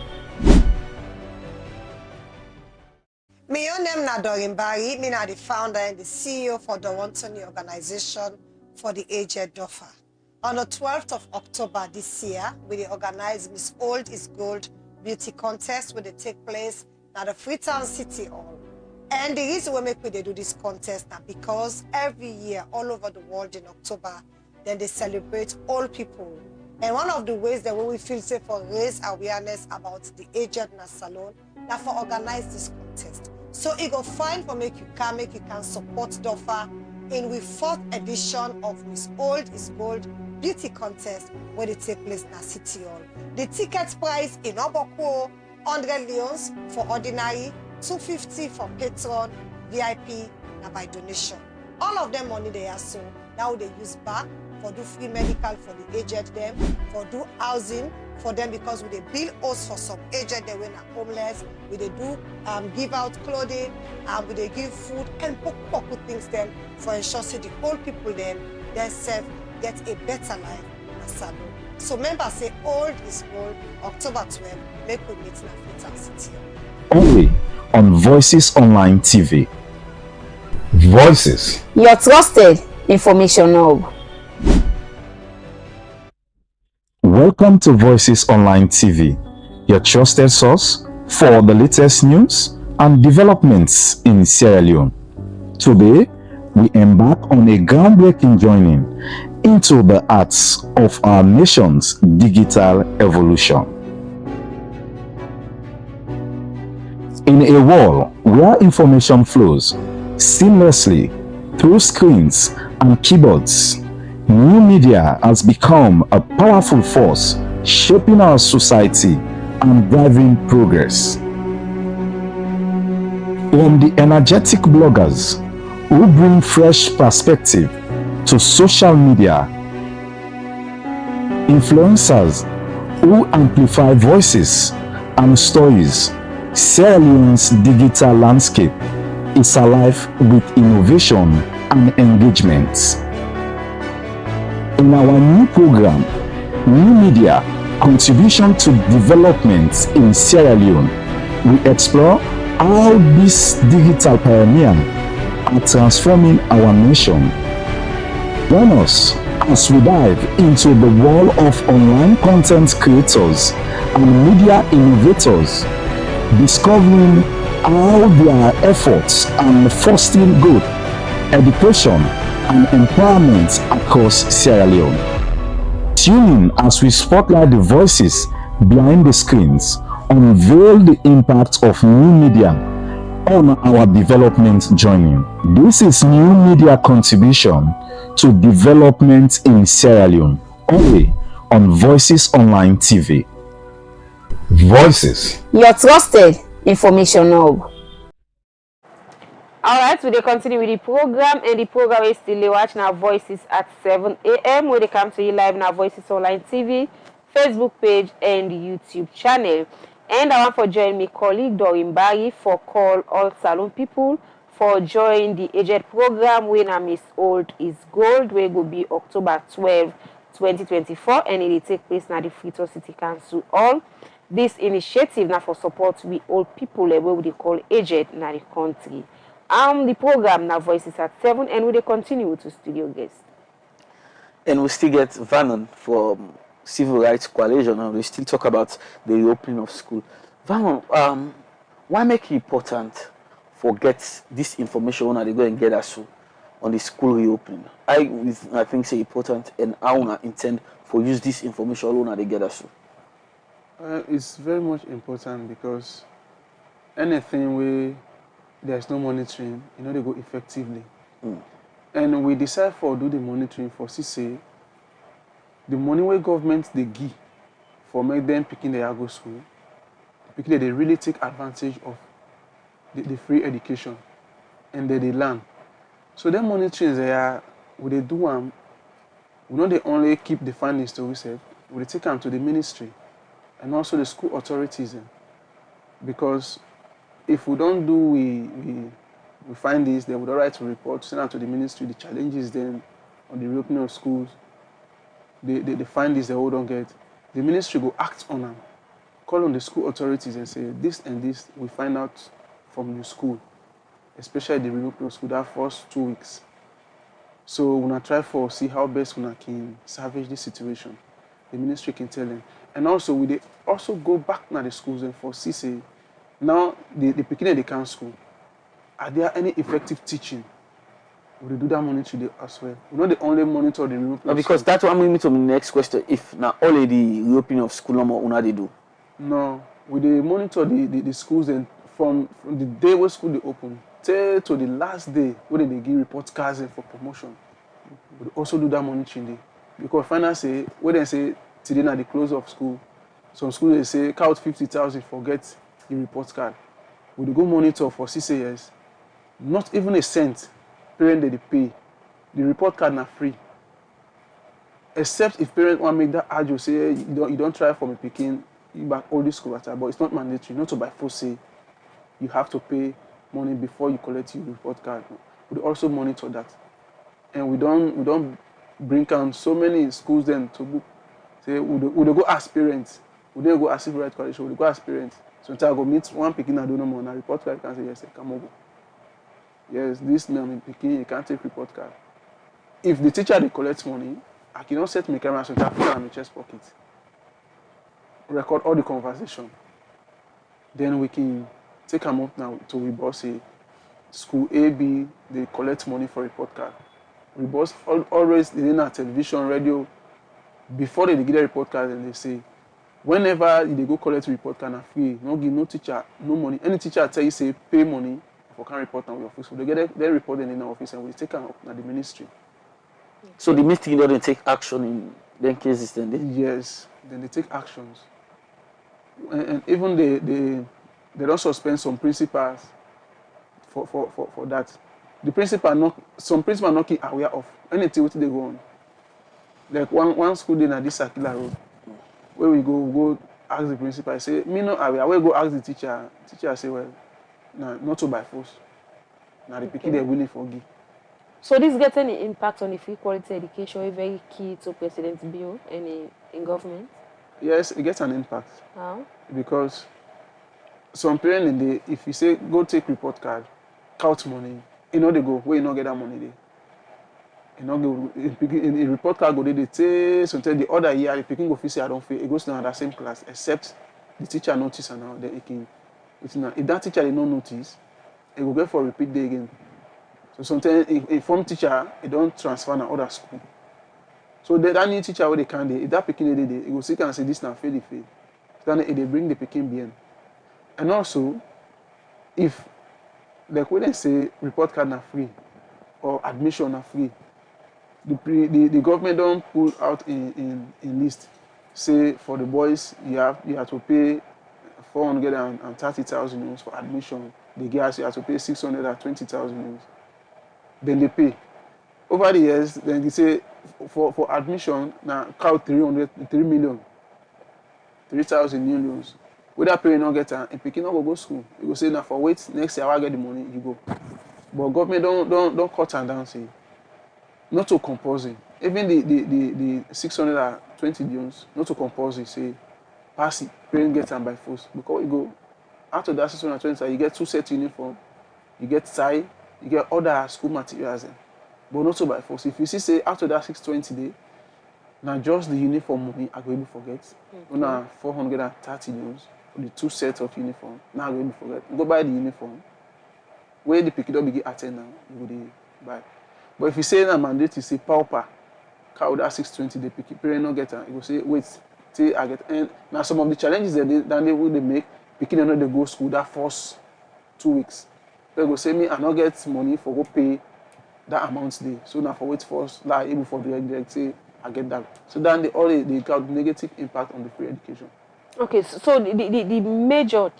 Me your name na Doreen Barry, me na the founder and the CEO for the Wantoni organization for the aged DOFA. On the 12th of October this year, we dey organize Miss Old is Gold beauty contest, will take place at the Freetown City Hall. And the reason we make we dey do this contest now because every year all over the world in October, then they celebrate old people. And one of the ways that we feel safe for raise awareness about the aged na salon, that for organize this contest. So it go fine for make you can support DOFA in the 4th edition of Miss Old is Gold beauty contest where they take place in the City Hall. The ticket price in Oboko, 100 leons for ordinary, 250 for patron, VIP, na by donation. All of them money they are so now they use back for do free medical for the aged them, for do housing for them because we dey build house for some aged them when are homeless. We dey do give out clothing, we dey give food and poku things them for ensure the old people them themselves get a better life in salon. So members say Old is Gold, October 12, make we meet in Freetown City. only on Voices Online TV. Voices, your trusted information hub. welcome to Voices Online TV, your trusted source for the latest news and developments in Sierra Leone. Today, we embark on a groundbreaking journey into the arts of our nation's digital evolution. In a world where information flows seamlessly through screens and keyboards, new media has become a powerful force shaping our society and driving progress. From the energetic bloggers who bring fresh perspective to social media, influencers who amplify voices and stories, Sierra Leone's digital landscape is alive with innovation and engagement. In our new program, New Media Contribution to Development in Sierra Leone, we explore how these digital pioneers are transforming our nation. Join us as we dive into the world of online content creators and media innovators, discovering how their efforts are fostering growth, education, and empowerment across Sierra Leone. Tune in as we spotlight the voices behind the screens, unveil the impact of new media on our development journey. This is New Media Contribution to Development in Sierra Leone, only on Voices Online TV. Voices. Your trusted information hub. Alright, we dey continue with the program, and the program is still watch now Voices at 7 a.m. where they come to you live now Voices Online TV, Facebook page and YouTube channel. And I want for join me colleague Doreen Barry for call all salon people for join the aged program when I miss old is gold, where will be October 12, 2024, and it will take place now the Freetown City Council Hall. This initiative now for support we old people where we call aged in the country. The program now Voices at 7, and we will continue with the studio guest. And we still get Vernon from Civil Rights Coalition, and we still talk about the reopening of school. Vernon, why make it important for get this information when they go and get us on the school reopening? I think it's important, and how I intend for use this information when they get us. It's very much important because anything where there's no monitoring, they go effectively. And we decide for do the monitoring for CC, the money where government they give for make them picking the go school, because they really take advantage of the free education and they learn. So them monitoring they do them. We know they only keep the findings to ourselves, we take them to the ministry and also the school authorities, because if we don't do we find this, then we don't write to report, send out to the ministry the challenges then on the reopening of schools. They find this, they all don't get. The ministry will act on them, call on the school authorities and say this and this we find out from your school, especially the reopening of school that first 2 weeks. So when I try for see how best we can salvage this situation, the ministry can tell them. And also we also go back to the schools and for see now the beginning they can school. Are there any effective teaching? We do that monitoring as well. We're not the only monitor the reopening. No, because that's what I'm going to the next question. If now already reopening of school, no they do. No, we monitor the schools, and from the day where school they open till to the last day when they give report cards for promotion. We also do that monitoring day, because finally say when they say today at the close of school, some schools they say count 50,000 forget the report card. We go monitor for 6 years, not even a cent. Parent they pay. The report card na free. Except if parents want to make that argue, say you don't try for me picking back all this school, but it's not mandatory. Not to by force say you have to pay money before you collect your report card. We also monitor that, and we don't bring down so many schools then to book. Say we go ask parents. We don't go ask Civil Rights Coalition. We go ask parents. So until I go meet one picking, I don't know more. And report card can say yes, come over. Yes, this name picking, you can't take report card. If the teacher they collect money, I cannot set my camera so I put it in my chest pocket. Record all the conversation. Then we can take them up now to we boss say school A, B, they collect money for report card. We boss always in our television, radio, before they get the report card, and they say whenever they go collect report card are free, no give no teacher no money. Any teacher tell you say pay money for can report on your office. So they get they report in our office and we take them up at the ministry. So the ministry doesn't take action in them cases then they? Yes, then they take actions. And even they don't suspend some principals for that. The principal not some principal not aware of anything what they go on. Like one school day na this circular road where we go ask the principal, I say me no aware. We go ask the teacher. Teacher say well, nah, not to by force. Now the pikin they willing forgive. So this gets any impact on the free quality education, a very key to President's bill in government? Yes, it gets an impact. How? Because some parents, if you say go take report card, count money, they go where you not get that money there. In a report card go they say sometimes the other year the picking go say I don't feel it goes to that same class except the teacher notice and now then it can if that teacher they not notice, it will get for repeat day again. So sometimes a form teacher it don't transfer to other school. So that new teacher where they can if that picking they it will see can say this now fail. Then they bring the picking BN. And also if like when they say report card na free or admission na free, the government don't pull out in list say for the boys you have to pay 430,000 for admission. They get us, you have to pay 620,000. Then they pay. Over the years, then they say for admission, now count 3 million, 3,000 new loans. Whether paying not get and picking up go school. You go say now for wait next year I get the money, you go. But government don't cut and down say not to compulsory. Even the 620 loans, not to compulsory say pass it, parent get them by force. Because you go after that 620, you get 2 set uniform, you get tie, you get other school materials. But not so by force. If you see say after that 620 day, now just the uniform money I go able forget. Now 430 loans for the 2 sets of uniform. Now I go able forget. Go buy the uniform. Where the pick it up begin attend now, you go buy. But if you say na mandate, you say pauper, cow that 620 they pick it, parent not get it. You go say wait till I get. And now some of the challenges that they will make, picking another go school that first 2 weeks. They go say me I not get money for go pay that amount day. So now for wait first, like able for the say I get that. So then they got negative impact on the free education. Okay, so the major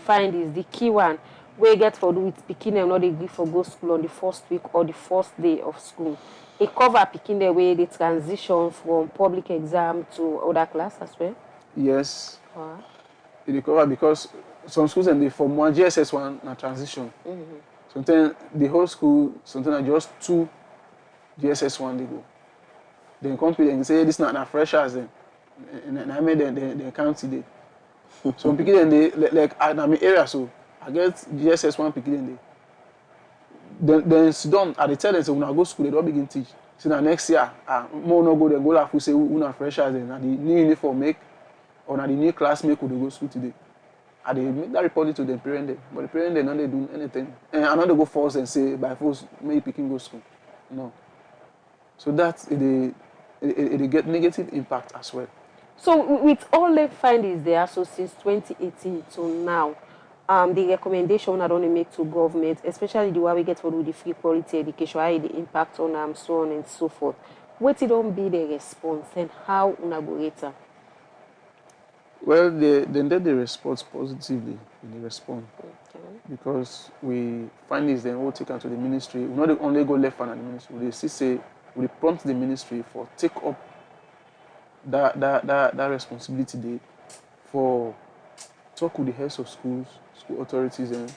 find is the key one where you get for do with picking them not agree for go school on the first week or the first day of school. It cover picking the way they transition from public exam to other class as well. Yes. It cover because some schools and they form 1 GSS1 na transition. Sometimes the whole school, sometimes just 2 GSS1 they go. Then come to them and say this not freshers then. And I made the county day. So picking them they like I'm in area so I get GSS1 picking them. Then sit down at the tell them say when I go school they don't begin teach. So now next year more no go then go like who say who na freshers then and the new uniform make or na the new class make who they go school today. And they make that report to the parent them. But the parent they not they do anything. And I not they go force and say by force make picking go school. No. So that it get negative impact as well. So with all the findings there, so since 2018 to now, the recommendation I don't make to government, especially the one we get for the free quality education, how the impact on so on and so forth. What it don't be the response and how unaborate? Well, they respond positively. They respond because we find this then we'll take them to the ministry. We not only go left hand at the ministry. They still say we prompt the ministry for take up that responsibility day for talk with the heads of schools, school authorities, and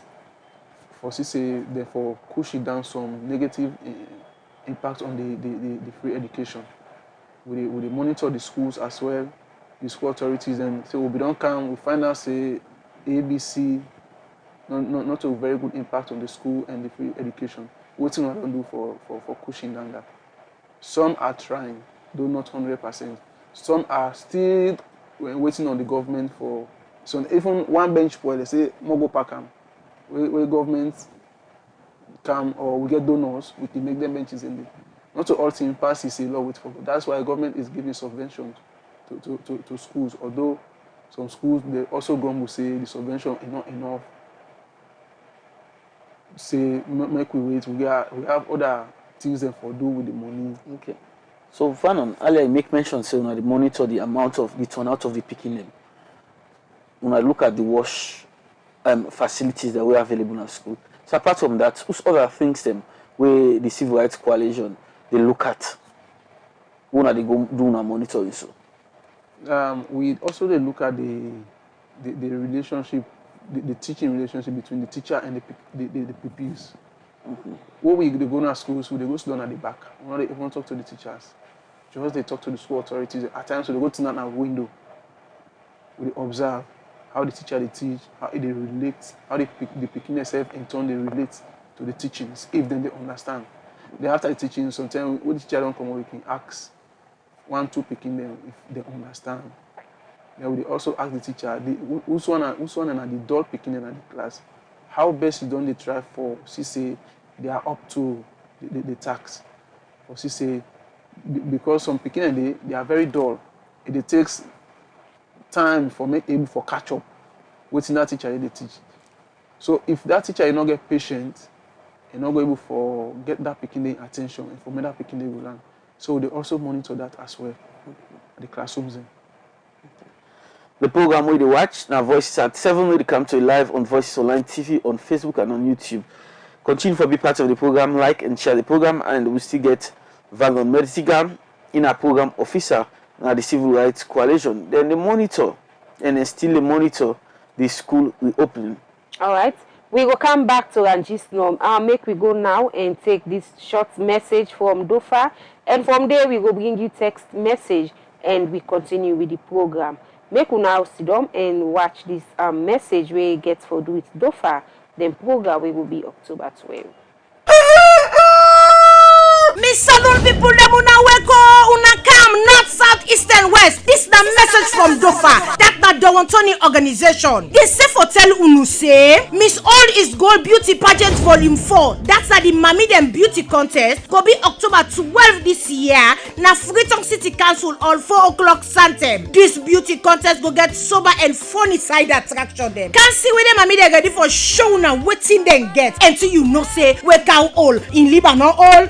for say therefore cushion down some negative impact on the free education. We monitor the schools as well, the school authorities, and so we don't come. We find out say ABC not a very good impact on the school and the free education. What we don't do for cushion down that. Some are trying, though not 100%. Some are still waiting on the government for. So even one bench boy, they say, "Mogo Pakam," where government come or we get donors, we can make them benches in there. Not to all things pass is a law with for. That's why government is giving subventions to schools. Although some schools they also go say the subvention is not enough. Say make we wait. We have other things them for do with the money. Okay. So Fanon, earlier you make mention say when I monitor the amount of the turnout of the picking them. When I look at the wash facilities that were available in school. So apart from that, whose other things them where the Civil Rights Coalition they look at when are they go do na monitoring so? We also they look at the relationship, the teaching relationship between the teacher and the pupils. When we go to schools, we go sit down at the back. We don't even talk to the teachers. Just they talk to the school authorities. At times, we go to that window. We observe how the teacher they teach, how they relate, how they picking themselves in turn they relate to the teachings, if then they understand. Then after the teaching, sometimes when the teacher don't come, we can ask 1, 2 picking them if they understand. Then we also ask the teacher, who's one and the dull picking them at the class, how best you don't they try for say they are up to the task. Or say because some picking they are very dull. It takes time for make able for catch up waiting that teacher they teach. So if that teacher is not get patient, you're not able for get that picking the attention and for make that picking they will learn. So they also monitor that as well at the classrooms. The program where they watch now Voices at 7 where they come to live on Voices Online TV on Facebook and on YouTube. Continue to be part of the program, like and share the program, and we still get Vangon Meditigam in our program officer now the Civil Rights Coalition. Then the monitor and then still the monitor the school reopening. All right. We will come back to Ranjis Norm. I'll make we go now and take this short message from Dofa. And from there, we will bring you text message and we continue with the program. Make we now sit down and watch this message where it gets for do with Dofa. Then program will be October 12. Miss Southern people, them una weko, una come north, south, east and west. This the message from Dofa. That the Dawantoni organization. They say for tell unu say Miss All is Gold Beauty Pageant Volume 4. That's at the Mami Dem Beauty Contest. Go be October 12 this year. Na Freetown City Council all 4 o'clock Santem. This beauty contest go get sober and funny side attraction them. Can't see where them Mami they ready for show now waiting then get. Until you know say we cow all in Lebanon all.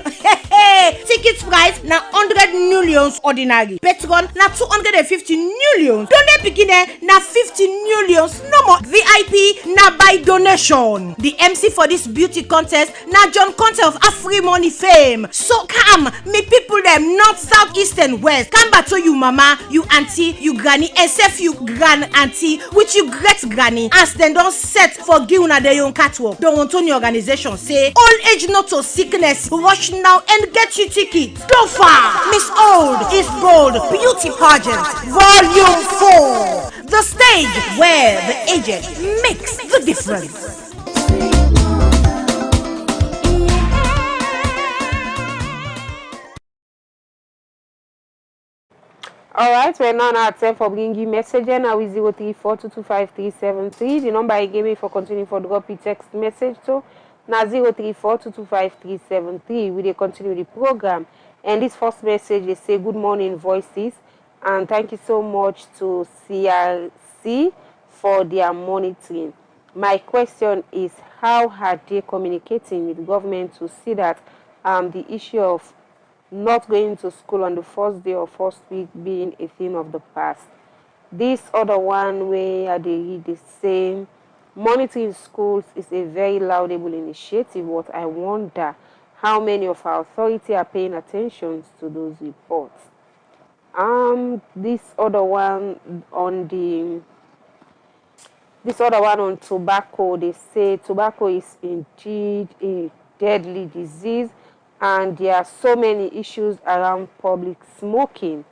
Tickets price na 100 millions ordinary. Patron na 250 millions. Donate beginner na 50 millions. No more VIP na by donation. The MC for this beauty contest na John Conte of Afri Money fame. So come, me people them north, south, east and west. Come back to you mama, you auntie, you granny, and self you grand auntie with you great granny. As them don't set for give una their own catwalk. Don't want any organization say old age not to sickness. Rush now and get you ticket. Dofa, Miss Old is Gold Beauty Pageant Volume 4. The stage where the aged makes the difference. Alright, we're now at 10 for bringing message. Now is 034225373. The number I gave me for continuing for drop the text message to now 034225373. We will continue the program. And this first message they say good morning voices and thank you so much to CRC for their monitoring. My question is how are they communicating with the government to see that the issue of not going to school on the first day or first week being a thing of the past. This other one where they read the same monitoring schools is a very laudable initiative. What I wonder how many of our authority are paying attention to those reports. This other one on tobacco, they say tobacco is indeed a deadly disease. And there are so many issues around public smoking.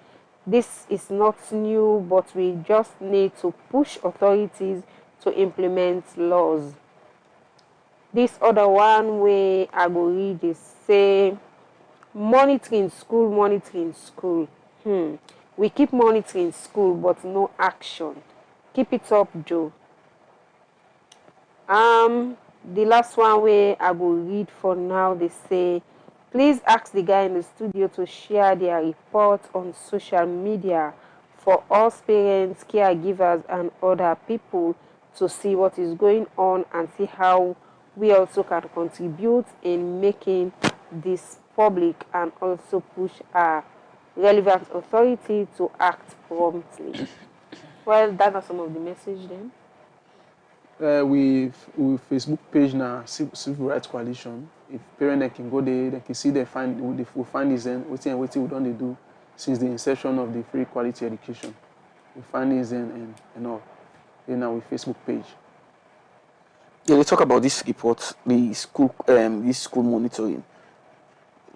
This is not new, but we just need to push authorities to implement laws. This other one where I go read is say monitoring school. We keep monitoring school, but no action. Keep it up, Joe. The last one where I go read for now, they say please ask the guy in the studio to share their report on social media for us parents, caregivers, and other people to see what is going on and see how we also can contribute in making this public and also push our relevant authority to act promptly. Well, that are some of the message then. We Facebook page now, Civil Rights Coalition. If parents can go there, they can see they will find this and what we don't they do since the inception of the free quality education. We find this and all. Then our Facebook page. Yeah, they talk about this report, the school this school monitoring.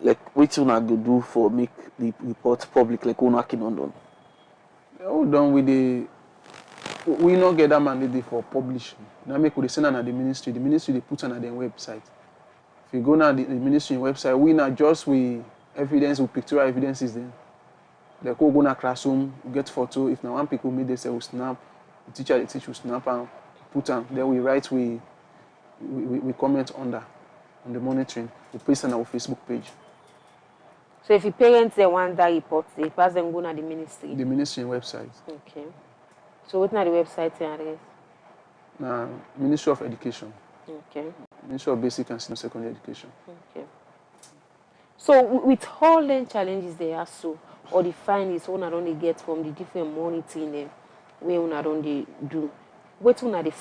Like what you go do for make the report public, like we're working on them. All done with the we not get that mandate for publishing. Now make we send on the ministry. The ministry they put on their website. If you go now the ministry website, we not just with evidence, with pictorial evidences then. They go na classroom, get photo. If now one people made they say we snap, the teacher they teach will snap and put on. Then we write we comment on the monitoring. We post on our Facebook page. So if the parents they want that report, they pass them go to the ministry. The ministry website. Okay. So what's not the website address? Ministry of Education. Okay. Ministry of Basic and Senior Secondary Education. Okay. So with all the challenges they are so, or the findings one not only get from the different monitoring them, wey una don dey do, wetin una dey